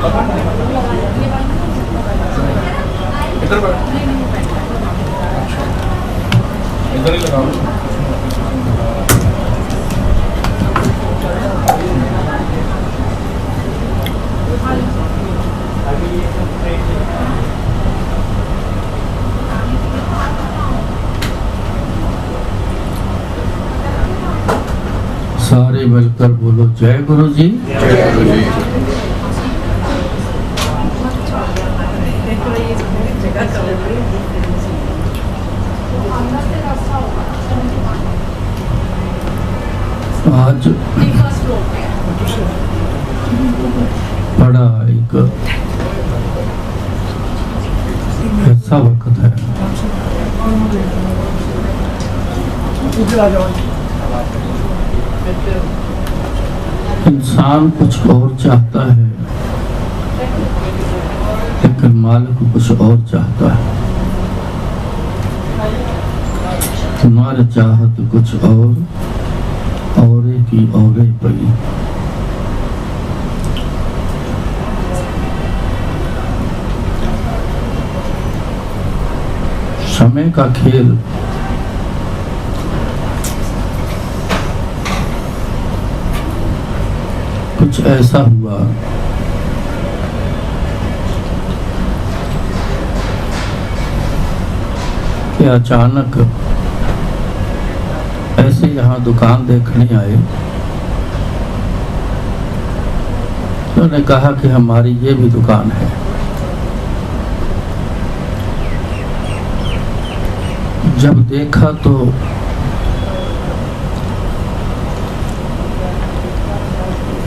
इधर ही लगाओ। सारे मिलकर बोलो जय गुरु जी। जय गुरु जी। आज बड़ा एक ऐसा वक्त है, इंसान कुछ और चाहता है लेकिन मालिक कुछ और चाहता है। तुम्हारे चाहत कुछ औरे की औरे पई। समय का खेल कुछ ऐसा हुआ कि अचानक ऐसे यहाँ दुकान देखने आए, उन्होंने कहा कि हमारी ये भी दुकान है। जब देखा तो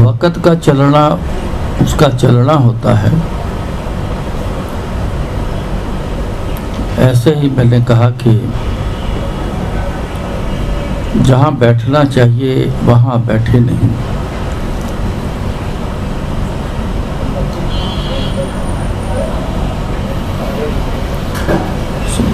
वक्त का चलना उसका चलना होता है। ऐसे ही मैंने कहा कि जहाँ बैठना चाहिए वहाँ बैठे नहीं।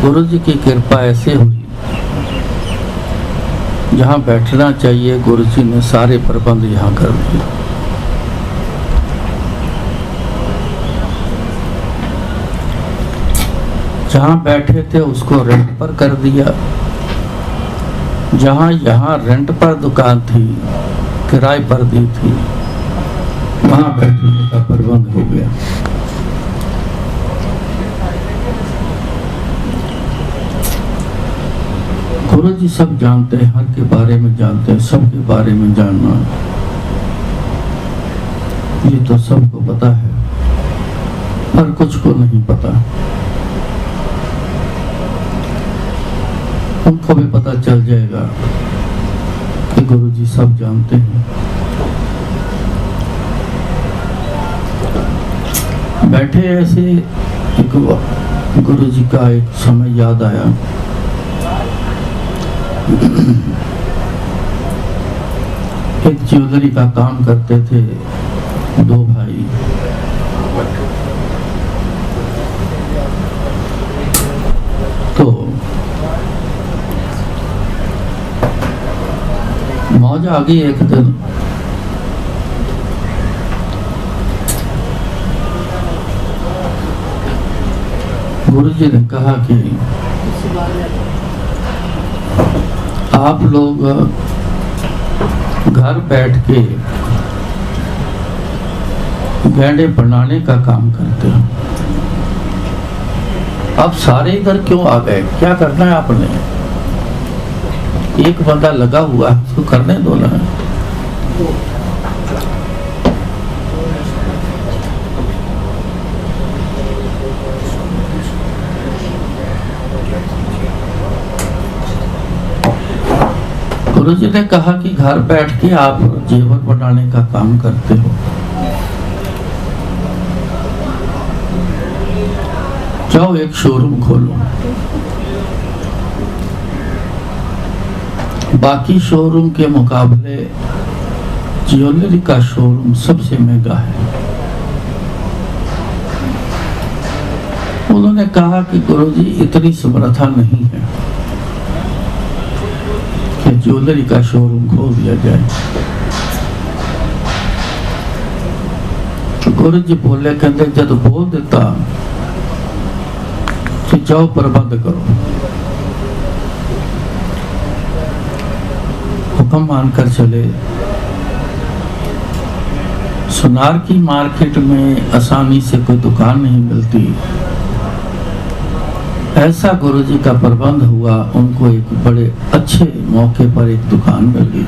गुरु जी की कृपा ऐसे हुई, जहाँ बैठना चाहिए गुरु जी ने सारे प्रबंध यहाँ कर दिए। जहाँ बैठे थे उसको रेंट पर कर दिया। जहाँ यहाँ रेंट पर दुकान थी, किराए पर दी थी, वहाँ बैठने का प्रबंध हो गया। गुरु जी सब जानते हैं, हर के बारे में जानते हैं, सबके बारे में जानना ये तो सबको पता है, पर कुछ को नहीं पता। उनको भी पता चल जाएगा कि गुरु जी सब जानते हैं। बैठे ऐसे एक गुरु जी का एक समय याद आया। एक ज्वेलरी का काम करते थे दो भाई। तो मौज आ गई एक दिन। गुरु जी ने कहा कि आप लोग घर बैठ के गहने बनाने का काम करते हो, अब सारे इधर क्यों आ गए? क्या करना है आपने? एक बंदा लगा हुआ है, उसको करने दो ना। गुरु जी ने कहा कि घर बैठ के आप जेवर बनाने का काम करते हो, जाओ एक शोरूम खोलो। बाकी शोरूम के मुकाबले ज्वेलरी का शोरूम सबसे महंगा है। उन्होंने कहा कि गुरुजी इतनी समर्था नहीं है कि ज्वेलरी का शोरूम खोल दिया जाए। गुरु जी बोले, कहते जब बोल देता कि जाओ प्रबंध करो, हुक्म मानकर चले। सुनार की मार्केट में आसानी से कोई दुकान नहीं मिलती, ऐसा गुरु जी का प्रबंध हुआ। उनको एक बड़े अच्छे मौके पर एक दुकान मिल गई।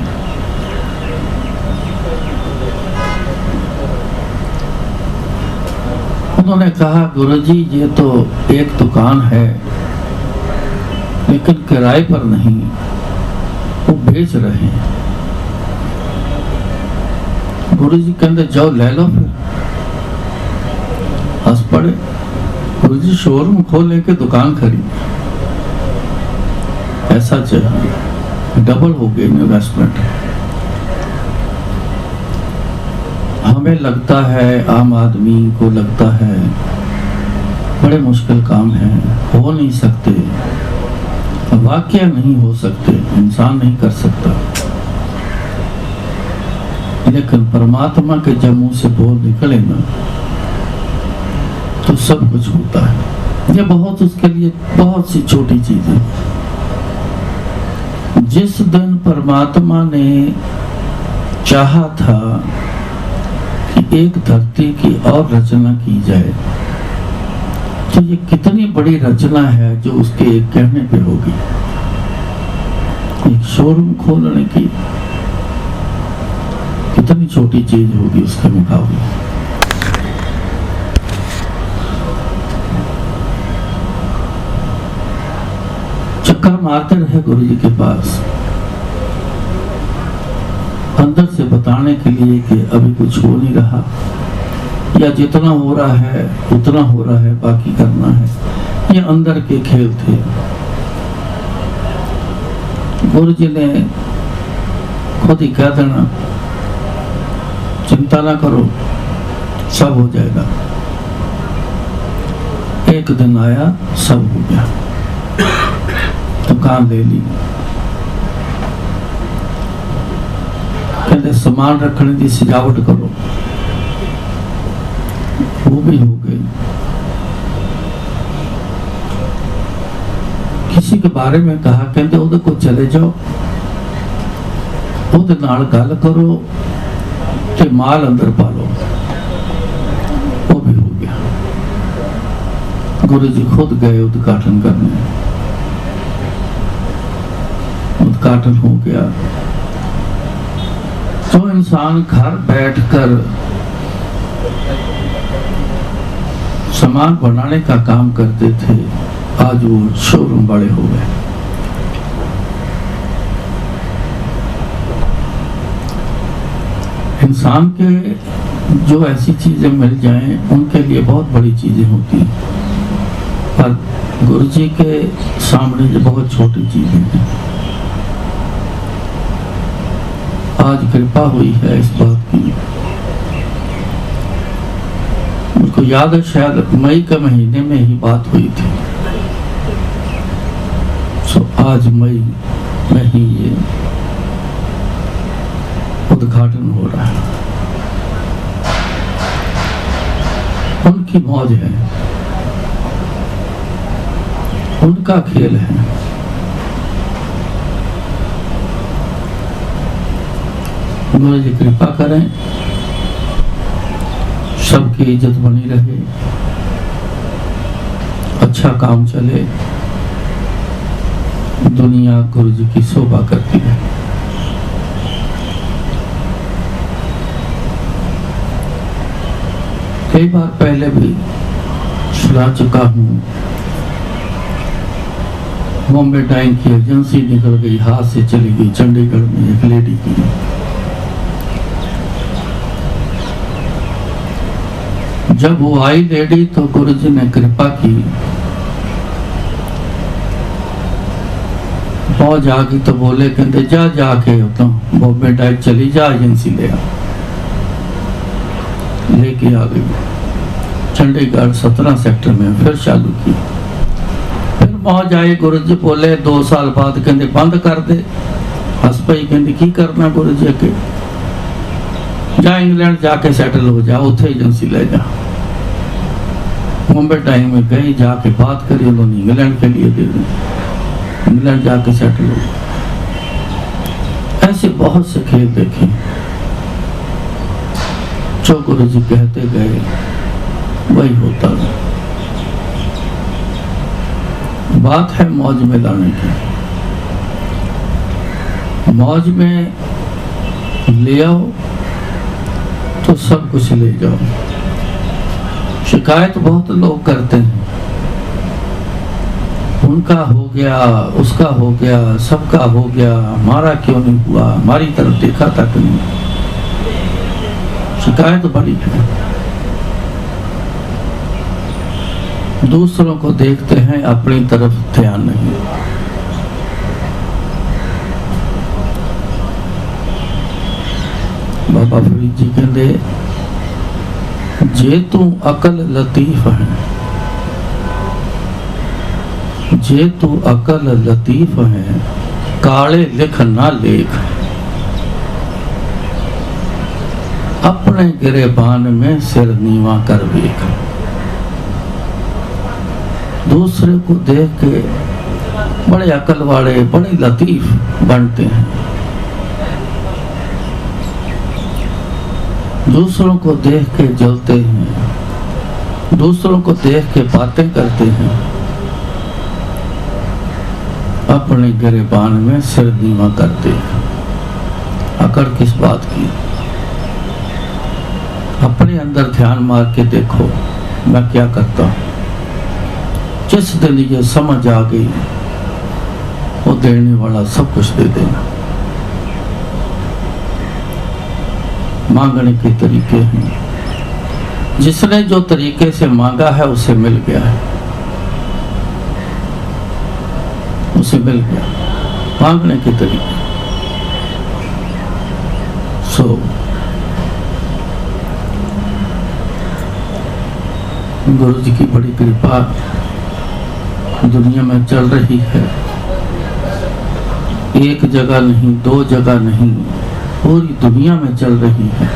उन्होंने कहा, गुरुजी ये तो एक दुकान है लेकिन किराए पर नहीं, वो बेच रहे हैं। गुरुजी कहते जाओ ले लो। फिर हंस पड़े। गुरुजी शोरूम खोल के दुकान खरीद, ऐसा चाहिए, डबल हो गई इन्वेस्टमेंट। हमें लगता है, आम आदमी को लगता है बड़े मुश्किल काम है, हो नहीं सकते, वाकया नहीं हो सकते, इंसान नहीं कर सकता। लेकिन परमात्मा के जब मुंह से बोल निकले ना तो सब कुछ होता है। ये बहुत, उसके लिए बहुत सी छोटी चीजें। जिस दिन परमात्मा ने चाहा था कि एक धरती की और रचना की जाए, तो ये कितनी बड़ी रचना है जो उसके एक कहने पे होगी। एक शोरूम खोलने की कितनी छोटी चीज होगी उसके मुकाबले। चक्कर मारते रहे गुरु जी के पास, अंदर से बताने के लिए कि अभी कुछ हो नहीं रहा, या जितना हो रहा है उतना हो रहा है, बाकी करना है। ये अंदर के खेल थे। गुरु जी ने खुद ही कह देना, चिंता ना करो, सब हो जाएगा। एक दिन आया, सब हो गया। दुकान ले ली, कहते सामान रखने की सजावट करो, वो भी हो गई। किसी के बारे में कहा, कहते उधर को चले जाओ, उधर नाल गल करो ते माल अंदर पालो, वो भी हो गया। गुरु जी खुद गए उद्घाटन करने, उद्घाटन हो गया। जो इंसान घर बैठकर सामान बनाने का काम करते थे, आज वो शोरूम बड़े हो गए। इंसान के जो ऐसी चीजें मिल जाएं, उनके लिए बहुत बड़ी चीजें होती हैं, पर गुरु जी के सामने ये बहुत छोटी चीजें हैं। आज कृपा हुई है इस बात की। मुझको याद है, शायद मई के महीने में ही बात हुई थी। सो आज मई में ही ये उद्घाटन हो रहा है। उनकी मौज है, उनका खेल है। गुरु जी कृपा करें, सबकी इज्जत बनी रहे, अच्छा काम चले, दुनिया गुरु जी की शोभा करती है। कई बार पहले भी सुना चुका हूँ, बॉम्बे टाइम की एजेंसी निकल गई, हाथ से चली गई चंडीगढ़ में एक लेडी की। जब वो आई लेडी तो गुरु जी ने कृपा की, पहुंच आ गई तो बोले, कहते जा जाके तो बॉम्बे टाइप चली जा, एजेंसी ले आ। लेके आ गई चंडीगढ़ 17 सेक्टर में, फिर चालू की। फिर पहुंच आए, गुरु जी बोले 2 साल बाद, कहते बंद कर दे। हस पई, कहते की करना गुरु जी के। जा इंग्लैंड जाके सेटल हो जा, उथे एजेंसी ले जा। बॉम्बे टाइम में गई, जाके बात करी, उन्होंने इंग्लैंड के लिए दे दी, इंग्लैंड जाके सेटल हो। ऐसे बहुत से खेल देखे जो गुरु जी कहते गए वही होता गया। बात है मौज में लाने की। मौज में ले आओ तो सब कुछ ले जाओ। शिकायत बहुत लोग करते हैं, उनका हो गया, उसका हो गया, सबका हो गया, हमारा क्यों नहीं हुआ, हमारी तरफ देखा तक नहीं। शिकायत बड़ी है। दूसरों को देखते हैं, अपनी तरफ ध्यान नहीं। बाबा फरीद जी कहते, जे तू अकल लतीफ है, जे तू अकल लतीफ है, काले लिख ना लेख। अपने गिरेबान में सिर नीवा कर वेख। दूसरे को देख के बड़े अकल वाले, बड़े लतीफ बनते हैं। दूसरों को देख के जलते हैं, दूसरों को देख के बातें करते हैं। अपने गिरेबान में सिर नीवा करते हैं। अकड़ किस बात की? अपने अंदर ध्यान मार के देखो, मैं क्या करता हूं। जिस दिन ये समझ आ गई, वो देने वाला सब कुछ दे देना। मांगने के तरीके हैं। जिसने जो तरीके से मांगा है उसे मिल गया है, उसे मिल गया। मांगने के तरीके। गुरु जी की बड़ी कृपा दुनिया में चल रही है। एक जगह नहीं, दो जगह नहीं, पूरी दुनिया में चल रही है।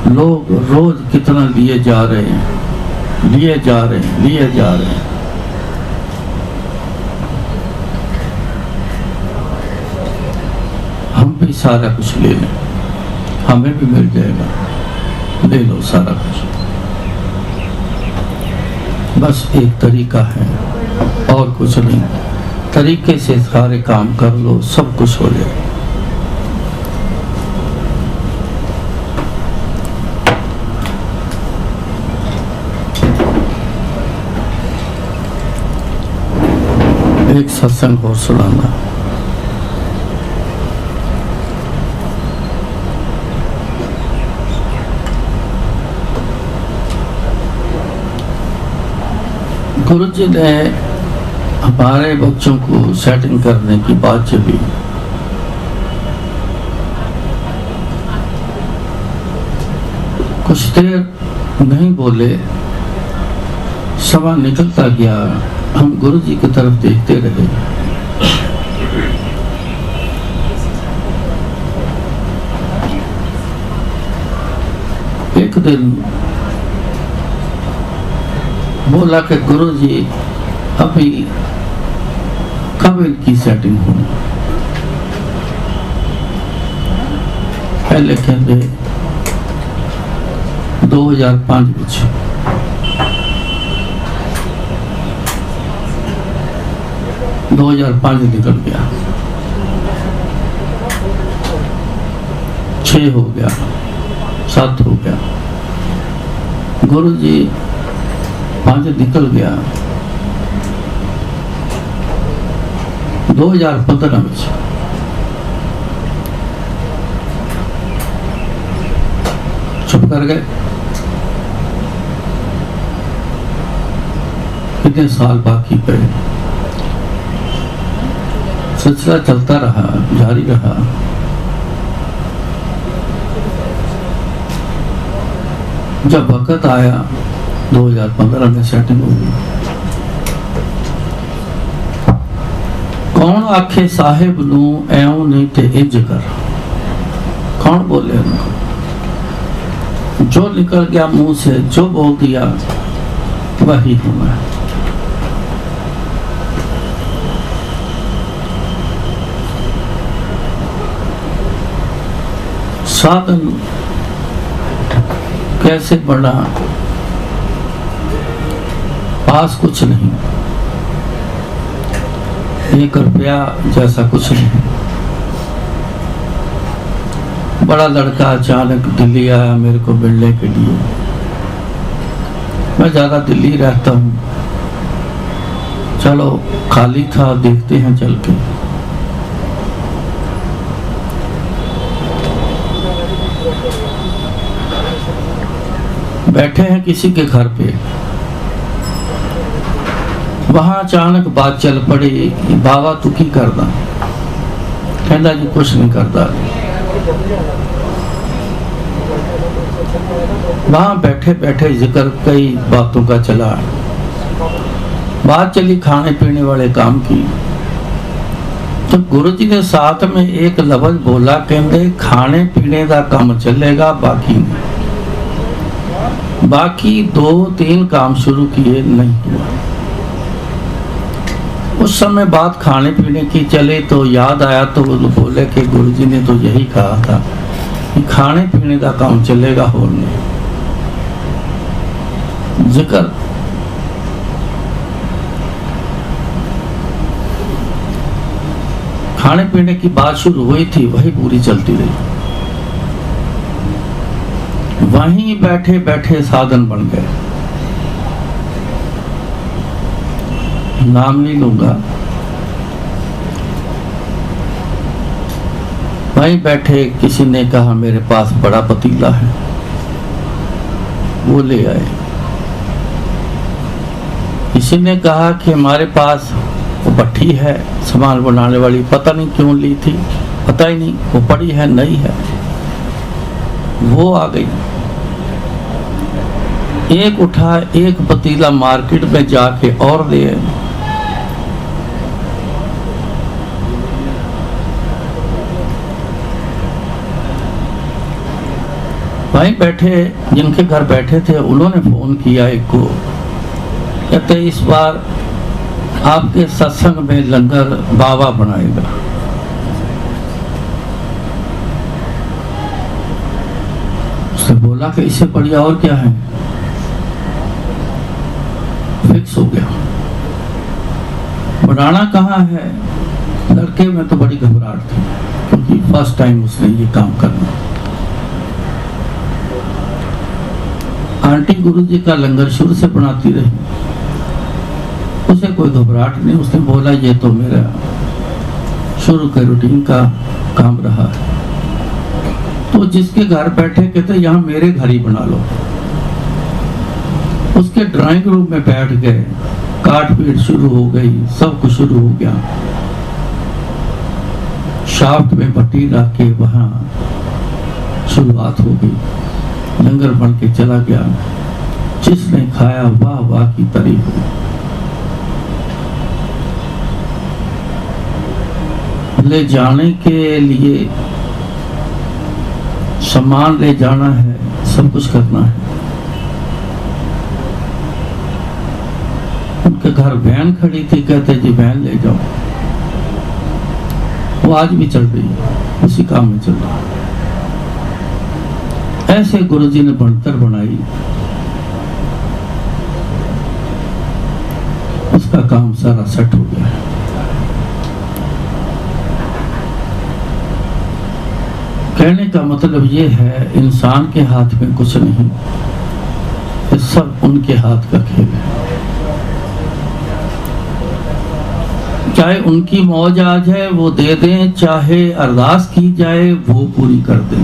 लोग रोज कितना लिए जा रहे हैं, लिए जा रहे हैं, लिए जा रहे हैं। हम भी सारा कुछ ले लें, हमें भी मिल जाएगा। ले लो सारा कुछ। बस एक तरीका है और कुछ नहीं। तरीके से सारे काम कर लो, सब कुछ हो जाए। एक सत्संग और सुनाना। गुरु जी ने हमारे बच्चों को सेटिंग करने की बात चली। कुछ देर नहीं बोले, समय निकलता गया। हम गुरु जी की तरफ देखते रहे। एक दिन बोला कि गुरु जी अभी कब इनकी सेटिंग होनी? पहले कहते 2005 ਵਿੱਚ 2005 निकल गया, 6 हो गया, 7 हो गया। गुरु जी 5 निकल गया। 2015 में चुप कर गए। कितने साल बाकी पड़े। सिलसिला चलता रहा, जारी रहा। जब वक्त आया 2015 में सेटिंग हो गई। कौन आखे साहिब नू एवं नहीं ते इंज कर? कौन बोले उनको? जो निकल गया मुंह से, जो बोल दिया वही होना है। साधन कैसे बढ़ा? पास कुछ नहीं, 1 रुपया जैसा कुछ नहीं। बड़ा लड़का अचानक दिल्ली आया मेरे को मिलने के लिए। मैं ज्यादा दिल्ली रहता हूँ, चलो खाली था, देखते हैं चल के। बैठे हैं किसी के घर पे, वहां अचानक बात चल पड़ी, बाबा तू की करदा? कहता जी कुछ नहीं करता। वहां बैठे बैठे जिक्र कई बातों का चला। बात चली खाने पीने वाले काम की, तो गुरु जी ने साथ में एक लफ्ज बोला, कहते खाने पीने का काम चलेगा, बाकी नहीं। बाकी 2-3 काम शुरू किए, नहीं हुआ। उस समय बात खाने पीने की चले तो याद आया, तो वो बोले कि गुरुजी ने तो यही कहा था कि खाने पीने का काम चलेगा, हो नहीं। जिक्र खाने पीने की बात शुरू हुई थी, वही पूरी चलती रही। वहीं बैठे बैठे साधन बन गए। नाम नहीं लूंगा। वहीं बैठे किसी ने कहा मेरे पास बड़ा पतीला है, वो ले आए। किसी ने कहा कि हमारे पास वो भट्ठी है सामान बनाने वाली, पता नहीं क्यों ली थी, पता ही नहीं, वो पड़ी है, नई है, वो आ गई। एक उठा, एक पतीला मार्केट में जाके और ले आए। वहीं बैठे जिनके घर बैठे थे उन्होंने फोन किया एक को, कहते इस बार आपके सत्संग में लंगर बाबा बनाएगा। उसने बोला कि इससे बढ़िया और क्या है, फिक्स हो गया। बनाना कहाँ है? लड़के में तो बड़ी घबराहट थी, क्योंकि फर्स्ट टाइम उसने ये काम करना। आंटी गुरुजी का लंगर शुरू से बनाती रही, उसे कोई घबराहट नहीं। उसने बोला ये तो मेरा शुरू के रूटीन का काम रहा है। तो जिसके घर बैठे कहते यहाँ मेरे घर ही बना लो। उसके ड्राइंग रूम में बैठ गए, काट पीट शुरू हो गई, सब कुछ शुरू हो गया। शाफ्ट में भट्टी रख के वहां शुरुआत हो गई। लंगर बन के चला गया। जिसने खाया वाह वाह की तारीफ हुई। ले जाने के लिए सामान ले जाना है, सब कुछ करना है। उनके घर वैन खड़ी थी, कहते जी वैन ले जाओ। वो आज भी चल रही है, उसी काम में चल रहा है। ऐसे गुरुजी ने बनतर बनाई, उसका काम सारा सेट हो गया है। कहने का मतलब ये है इंसान के हाथ में कुछ नहीं, ये सब उनके हाथ का खेल है। चाहे उनकी मौज आज है वो दे दें, चाहे अरदास की जाए वो पूरी कर दें,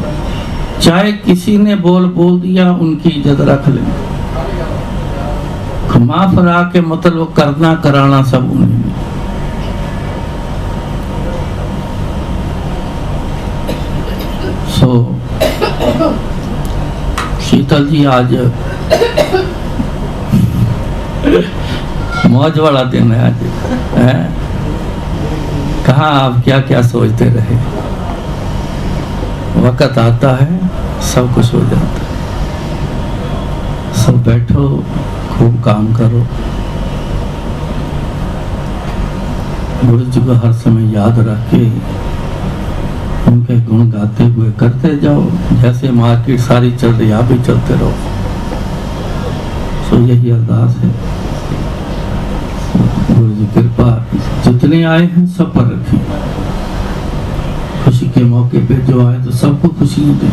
चाहे किसी ने बोल दिया उनकी इज्जत रख लें। खमा फरा के मतलब करना कराना सब उन्हें। शीतल जी आज मौज वाला दिन है। आज है कहाँ आप क्या क्या सोचते रहे, वक्त आता है सब कुछ हो जाता है। सब बैठो, खूब काम करो, गुरु जी को हर समय याद रख के उनके गुण गाते हुए करते जाओ। जैसे मार्केट सारी चल रही, आप भी चलते रहो। सो यही अरदास है, गुरु जी कृपा जितने आए हैं सब पर रखी। खुशी के मौके पे जो आए तो सबको खुशी दे।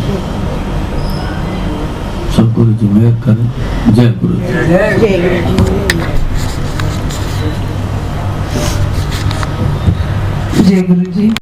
सब गुरु जी मेहर करें। जय गुरु जी। जय गुरु जी।